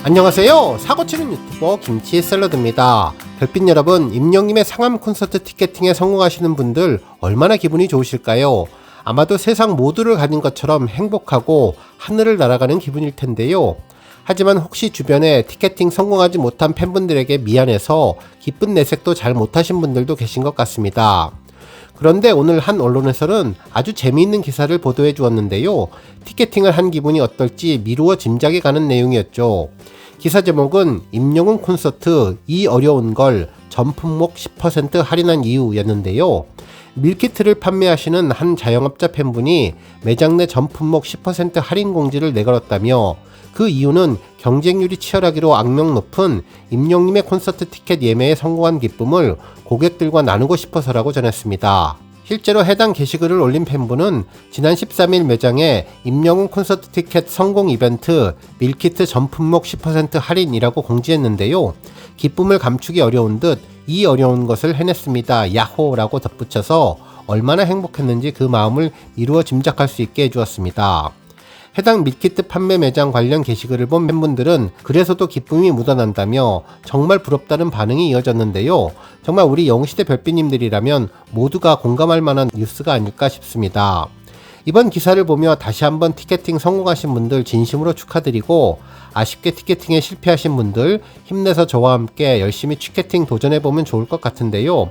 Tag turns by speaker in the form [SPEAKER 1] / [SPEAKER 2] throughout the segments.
[SPEAKER 1] 안녕하세요. 사고치는 유튜버 김치샐러드입니다. 별빛 여러분, 임영님의 상암 콘서트 티켓팅에 성공하시는 분들 얼마나 기분이 좋으실까요? 아마도 세상 모두를 가진 것처럼 행복하고 하늘을 날아가는 기분일 텐데요. 하지만 혹시 주변에 티켓팅 성공하지 못한 팬분들에게 미안해서 기쁜 내색도 잘 못하신 분들도 계신 것 같습니다. 그런데 오늘 한 언론에서는 아주 재미있는 기사를 보도해 주었는데요. 티켓팅을 한 기분이 어떨지 미루어 짐작이 가는 내용이었죠. 기사 제목은 임영웅 콘서트 이 어려운 걸 전 품목 10% 할인한 이유였는데요. 밀키트를 판매하시는 한 자영업자 팬분이 매장 내 전 품목 10% 할인 공지를 내걸었다며 그 이유는 경쟁률이 치열하기로 악명 높은 임영님의 콘서트 티켓 예매에 성공한 기쁨을 고객들과 나누고 싶어서라고 전했습니다. 실제로 해당 게시글을 올린 팬분은 지난 13일 매장에 임영웅 콘서트 티켓 성공 이벤트 밀키트 전 품목 10% 할인이라고 공지했는데요. 기쁨을 감추기 어려운 듯 이 어려운 것을 해냈습니다. 야호라고 덧붙여서 얼마나 행복했는지 그 마음을 이루어 짐작할 수 있게 해주었습니다. 해당 밀키트 판매 매장 관련 게시글을 본 팬분들은 그래서도 기쁨이 묻어난다며 정말 부럽다는 반응이 이어졌는데요. 정말 우리 영웅시대 별빛님들이라면 모두가 공감할 만한 뉴스가 아닐까 싶습니다. 이번 기사를 보며 다시 한번 티켓팅 성공하신 분들 진심으로 축하드리고 아쉽게 티켓팅에 실패하신 분들 힘내서 저와 함께 열심히 티켓팅 도전해보면 좋을 것 같은데요.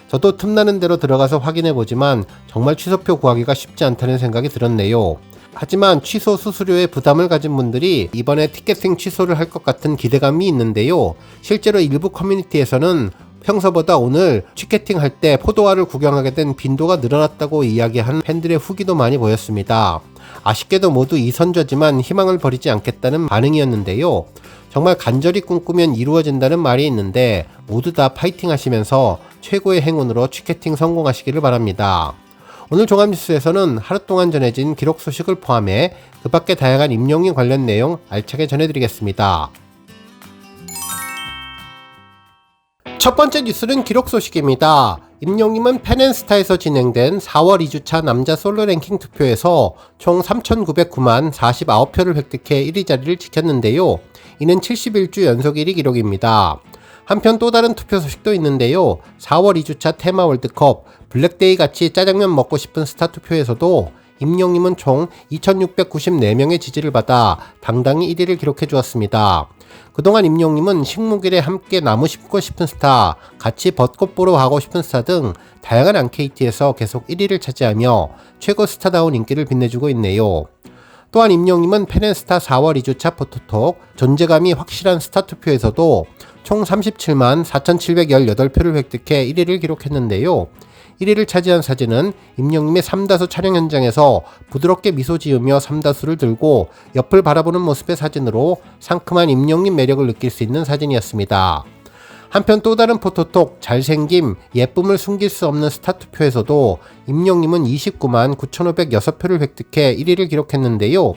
[SPEAKER 1] 저도 틈나는 대로 들어가서 확인해보지만 정말 취소표 구하기가 쉽지 않다는 생각이 들었네요. 하지만 취소 수수료에 부담을 가진 분들이 이번에 티켓팅 취소를 할 것 같은 기대감이 있는데요. 실제로 일부 커뮤니티에서는 평소보다 오늘 티켓팅 할 때 포도화를 구경하게 된 빈도가 늘어났다고 이야기하는 팬들의 후기도 많이 보였습니다. 아쉽게도 모두 이선저지만 희망을 버리지 않겠다는 반응이었는데요. 정말 간절히 꿈꾸면 이루어진다는 말이 있는데 모두 다 파이팅 하시면서 최고의 행운으로 티켓팅 성공하시기를 바랍니다. 오늘 종합뉴스에서는 하루 동안 전해진 기록 소식을 포함해 그 밖에 다양한 임영웅 관련 내용 알차게 전해드리겠습니다. 첫 번째 뉴스는 기록 소식입니다. 임영웅은 팬앤스타에서 진행된 4월 2주차 남자 솔로 랭킹 투표에서 총 3,909만 49표를 획득해 1위 자리를 지켰는데요. 이는 71주 연속 1위 기록입니다. 한편 또 다른 투표 소식도 있는데요. 4월 2주차 테마 월드컵 블랙데이 같이 짜장면 먹고 싶은 스타 투표에서도 임영웅은 총 2,694명의 지지를 받아 당당히 1위를 기록해 주었습니다. 그동안 임영웅은 식목일에 함께 나무 심고 싶은 스타, 같이 벚꽃 보러 가고 싶은 스타 등 다양한 앙케이트에서 계속 1위를 차지하며 최고 스타다운 인기를 빛내주고 있네요. 또한 임영웅은 팬앤스타 4월 2주차 포토톡 존재감이 확실한 스타 투표에서도 총 37만 4,718표를 획득해 1위를 기록했는데요. 1위를 차지한 사진은 임영웅의 삼다수 촬영 현장에서 부드럽게 미소 지으며 삼다수를 들고 옆을 바라보는 모습의 사진으로 상큼한 임영웅 매력을 느낄 수 있는 사진이었습니다. 한편 또 다른 포토톡 잘생김, 예쁨을 숨길 수 없는 스타 투표에서도 임영웅은 29만 9,506표를 획득해 1위를 기록했는데요.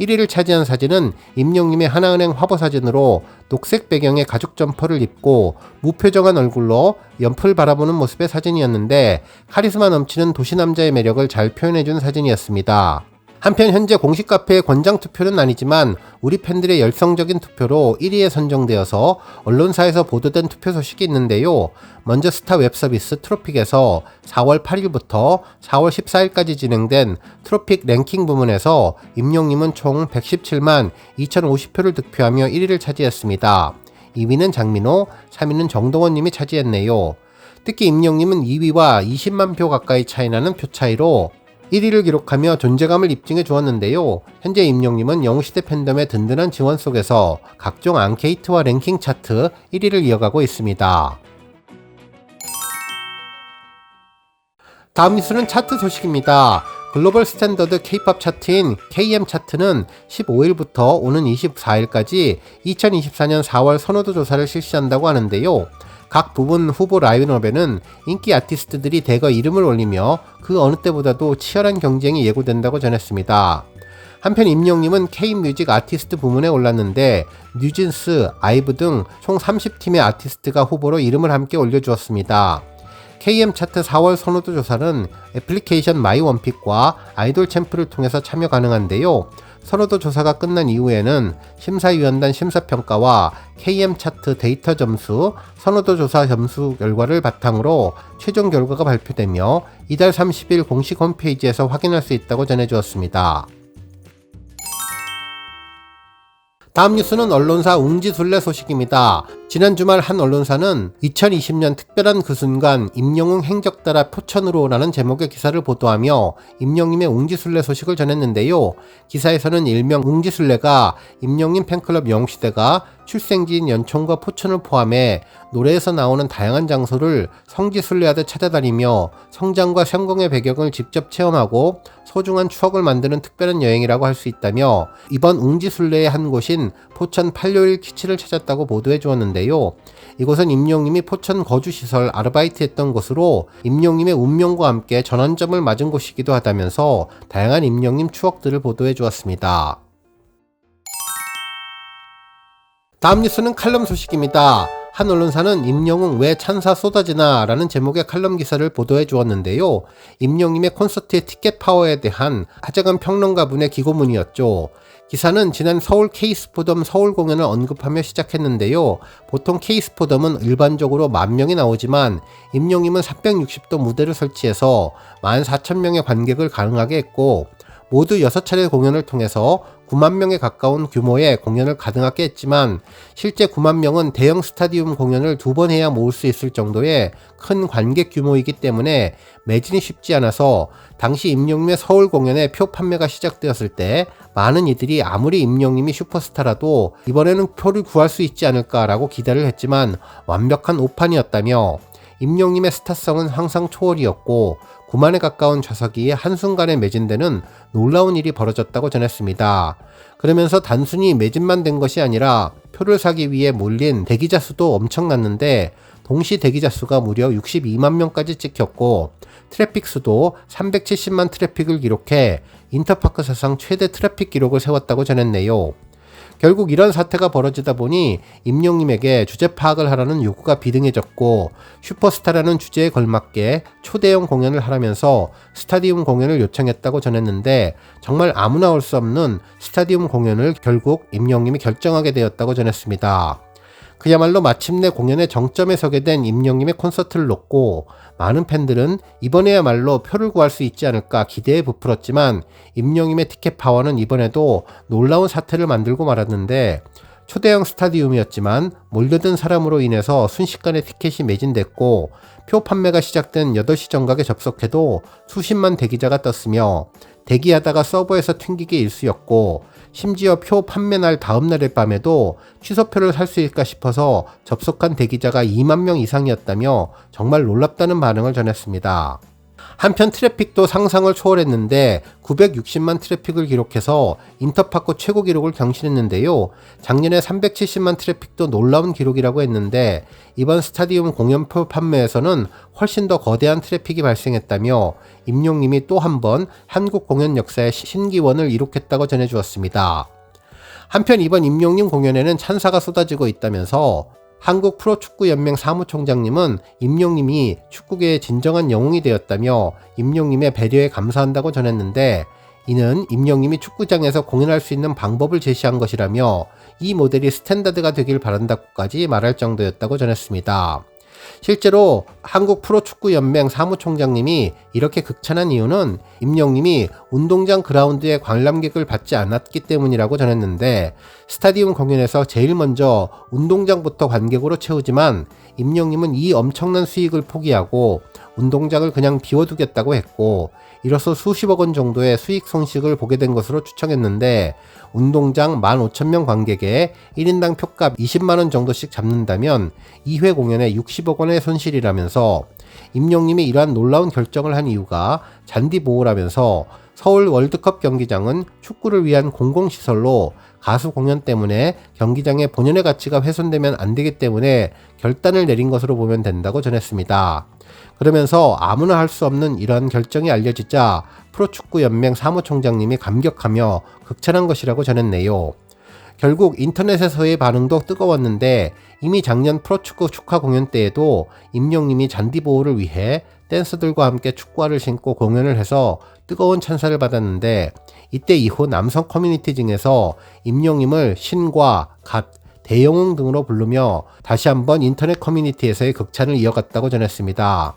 [SPEAKER 1] 1위를 차지한 사진은 임영웅의 하나은행 화보 사진으로 녹색 배경의 가죽 점퍼를 입고 무표정한 얼굴로 연풀 바라보는 모습의 사진이었는데 카리스마 넘치는 도시남자의 매력을 잘 표현해준 사진이었습니다. 한편 현재 공식 카페의 권장 투표는 아니지만 우리 팬들의 열성적인 투표로 1위에 선정되어서 언론사에서 보도된 투표 소식이 있는데요. 먼저 스타 웹서비스 트로픽에서 4월 8일부터 4월 14일까지 진행된 트로픽 랭킹 부문에서 임영웅은 총 117만 2,050표를 득표하며 1위를 차지했습니다. 2위는 장민호, 3위는 정동원님이 차지했네요. 특히 임영웅은 2위와 20만 표 가까이 차이나는 표 차이로 1위를 기록하며 존재감을 입증해 주었는데요. 현재 임영웅은 영웅시대 팬덤의 든든한 지원 속에서 각종 앙케이트와 랭킹 차트 1위를 이어가고 있습니다. 다음 뉴스는 차트 소식입니다. 글로벌 스탠더드 K-POP 차트인 KM 차트는 15일부터 오는 24일까지 2024년 4월 선호도 조사를 실시한다고 하는데요. 각 부분 후보 라인업에는 인기 아티스트들이 대거 이름을 올리며 그 어느 때보다도 치열한 경쟁이 예고된다고 전했습니다. 한편 임영웅은 K-뮤직 아티스트 부문에 올랐는데 뉴진스, 아이브 등 총 30팀의 아티스트가 후보로 이름을 함께 올려주었습니다. KM 차트 4월 선호도 조사는 애플리케이션 마이원픽과 아이돌 챔프를 통해서 참여 가능한데요. 선호도 조사가 끝난 이후에는 심사위원단 심사평가와 KM 차트 데이터 점수, 선호도 조사 점수 결과를 바탕으로 최종 결과가 발표되며 이달 30일 공식 홈페이지에서 확인할 수 있다고 전해주었습니다. 다음 뉴스는 언론사 웅지순례 소식입니다. 지난 주말 한 언론사는 2020년 특별한 그 순간 임영웅 행적 따라 표천으로 라는 제목의 기사를 보도하며 임영님의 웅지순례 소식을 전했는데요. 기사에서는 일명 웅지순례가 임영님 팬클럽 영웅시대가 출생지인 연천과 포천을 포함해 노래에서 나오는 다양한 장소를 성지순례하듯 찾아다니며 성장과 성공의 배경을 직접 체험하고 소중한 추억을 만드는 특별한 여행이라고 할 수 있다며 이번 웅지순례의 한 곳인 포천 판료일 키치를 찾았다고 보도해 주었는데요. 이곳은 임영님이 포천 거주시설 아르바이트 했던 곳으로 임영님의 운명과 함께 전환점을 맞은 곳이기도 하다면서 다양한 임영님 추억들을 보도해 주었습니다. 다음 뉴스는 칼럼 소식입니다. 한 언론사는 임영웅 왜 찬사 쏟아지나 라는 제목의 칼럼 기사를 보도해 주었는데요. 임영님의 콘서트의 티켓 파워에 대한 하재근 평론가분의 기고문이었죠. 기사는 지난 서울 K스포덤 서울 공연을 언급하며 시작했는데요. 보통 K스포덤은 일반적으로 10,000명이 나오지만 임영님은 360도 무대를 설치해서 14,000명의 관객을 가능하게 했고 모두 6차례 공연을 통해서 9만 명에 가까운 규모의 공연을 가능하게 했지만 실제 9만 명은 대형 스타디움 공연을 2번 해야 모을 수 있을 정도의 큰 관객 규모이기 때문에 매진이 쉽지 않아서 당시 임영님의 서울 공연의 표 판매가 시작되었을 때 많은 이들이 아무리 임영님이 슈퍼스타라도 이번에는 표를 구할 수 있지 않을까라고 기대를 했지만 완벽한 오판이었다며 임영님의 스타성은 항상 초월이었고 9만에 가까운 좌석이 한순간에 매진되는 놀라운 일이 벌어졌다고 전했습니다. 그러면서 단순히 매진만 된 것이 아니라 표를 사기 위해 몰린 대기자 수도 엄청났는데 동시 대기자 수가 무려 62만 명까지 찍혔고 트래픽 수도 370만 트래픽을 기록해 인터파크 사상 최대 트래픽 기록을 세웠다고 전했네요. 결국 이런 사태가 벌어지다 보니 임영님에게 주제 파악을 하라는 요구가 비등해졌고 슈퍼스타라는 주제에 걸맞게 초대형 공연을 하라면서 스타디움 공연을 요청했다고 전했는데 정말 아무나 올 수 없는 스타디움 공연을 결국 임영님이 결정하게 되었다고 전했습니다. 그야말로 마침내 공연의 정점에 서게 된 임영님의 콘서트를 놓고 많은 팬들은 이번에야말로 표를 구할 수 있지 않을까 기대에 부풀었지만 임영님의 티켓 파워는 이번에도 놀라운 사태를 만들고 말았는데 초대형 스타디움이었지만 몰려든 사람으로 인해서 순식간에 티켓이 매진됐고 표 판매가 시작된 8시 정각에 접속해도 수십만 대기자가 떴으며 대기하다가 서버에서 튕기게 일쑤였고 심지어 표 판매 날 다음날의 밤에도 취소표를 살 수 있을까 싶어서 접속한 대기자가 2만 명 이상이었다며 정말 놀랍다는 반응을 전했습니다. 한편 트래픽도 상상을 초월했는데 960만 트래픽을 기록해서 인터파크 최고 기록을 경신했는데요. 작년에 370만 트래픽도 놀라운 기록이라고 했는데 이번 스타디움 공연표 판매에서는 훨씬 더 거대한 트래픽이 발생했다며 임영님이 또 한 번 한국 공연 역사의 신기원을 이룩했다고 전해주었습니다. 한편 이번 임영님 공연에는 찬사가 쏟아지고 있다면서 한국 프로축구연맹 사무총장님은 임영님이 축구계의 진정한 영웅이 되었다며 임영님의 배려에 감사한다고 전했는데 이는 임영님이 축구장에서 공연할 수 있는 방법을 제시한 것이라며 이 모델이 스탠다드가 되길 바란다고까지 말할 정도였다고 전했습니다. 실제로 한국 프로축구연맹 사무총장님이 이렇게 극찬한 이유는 임영님이 운동장 그라운드에 관람객을 받지 않았기 때문이라고 전했는데 스타디움 공연에서 제일 먼저 운동장부터 관객으로 채우지만 임영님은 이 엄청난 수익을 포기하고 운동장을 그냥 비워두겠다고 했고 이로써 수십억 원 정도의 수익 손실을 보게 된 것으로 추정했는데 운동장 15,000명 관객에 1인당 표값 20만원 정도씩 잡는다면 2회 공연에 60억 원의 손실이라면서 임영님이 이러한 놀라운 결정을 한 이유가 잔디 보호라면서 서울 월드컵 경기장은 축구를 위한 공공시설로 가수 공연 때문에 경기장의 본연의 가치가 훼손되면 안 되기 때문에 결단을 내린 것으로 보면 된다고 전했습니다. 그러면서 아무나 할 수 없는 이러한 결정이 알려지자 프로축구연맹 사무총장님이 감격하며 극찬한 것이라고 전했네요. 결국 인터넷에서의 반응도 뜨거웠는데 이미 작년 프로축구 축하 공연 때에도 임영님이 잔디 보호를 위해 댄서들과 함께 축구화를 신고 공연을 해서 뜨거운 찬사를 받았는데 이때 이후 남성 커뮤니티 중에서 임영임을 신과 갓, 대영웅 등으로 부르며 다시 한번 인터넷 커뮤니티에서의 극찬을 이어갔다고 전했습니다.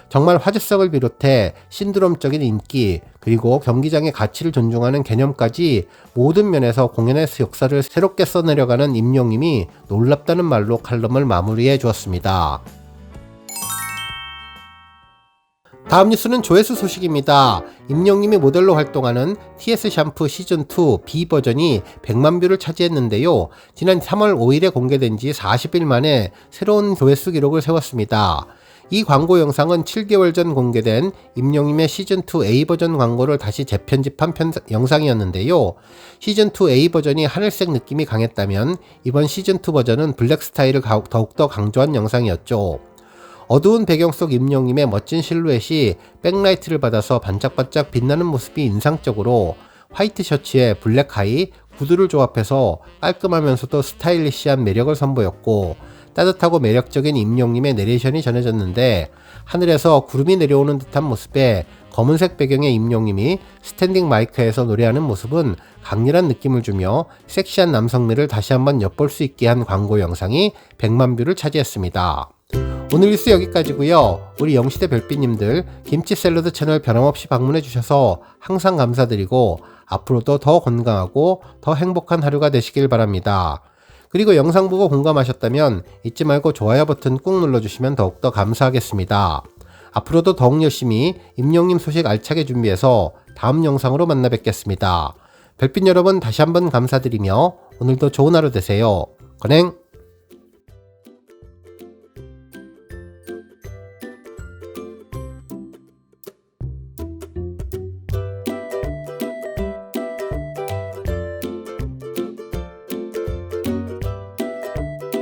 [SPEAKER 1] 정말 화제성을 비롯해 신드롬적인 인기, 그리고 경기장의 가치를 존중하는 개념까지 모든 면에서 공연의 역사를 새롭게 써내려가는 임영임이 놀랍다는 말로 칼럼을 마무리해 주었습니다. 다음 뉴스는 조회수 소식입니다. 임영님이 모델로 활동하는 TS 샴푸 시즌2 B 버전이 100만 뷰를 차지했는데요. 지난 3월 5일에 공개된 지 40일 만에 새로운 조회수 기록을 세웠습니다. 이 광고 영상은 7개월 전 공개된 임영님의 시즌2 A 버전 광고를 다시 재편집한 영상이었는데요. 시즌2 A 버전이 하늘색 느낌이 강했다면 이번 시즌2 버전은 블랙 스타일을 더욱더 강조한 영상이었죠. 어두운 배경 속 임영님의 멋진 실루엣이 백라이트를 받아서 반짝반짝 빛나는 모습이 인상적으로 화이트 셔츠에 블랙 하이, 구두를 조합해서 깔끔하면서도 스타일리시한 매력을 선보였고 따뜻하고 매력적인 임영님의 내레이션이 전해졌는데 하늘에서 구름이 내려오는 듯한 모습에 검은색 배경의 임영님이 스탠딩 마이크에서 노래하는 모습은 강렬한 느낌을 주며 섹시한 남성미를 다시 한번 엿볼 수 있게 한 광고 영상이 100만 뷰를 차지했습니다. 오늘 뉴스 여기까지고요. 우리 영시대 별빛님들 김치 샐러드 채널 변함없이 방문해 주셔서 항상 감사드리고 앞으로도 더 건강하고 더 행복한 하루가 되시길 바랍니다. 그리고 영상 보고 공감하셨다면 잊지 말고 좋아요 버튼 꾹 눌러주시면 더욱더 감사하겠습니다. 앞으로도 더욱 열심히 임영님 소식 알차게 준비해서 다음 영상으로 만나 뵙겠습니다. 별빛 여러분 다시 한번 감사드리며 오늘도 좋은 하루 되세요. 건행!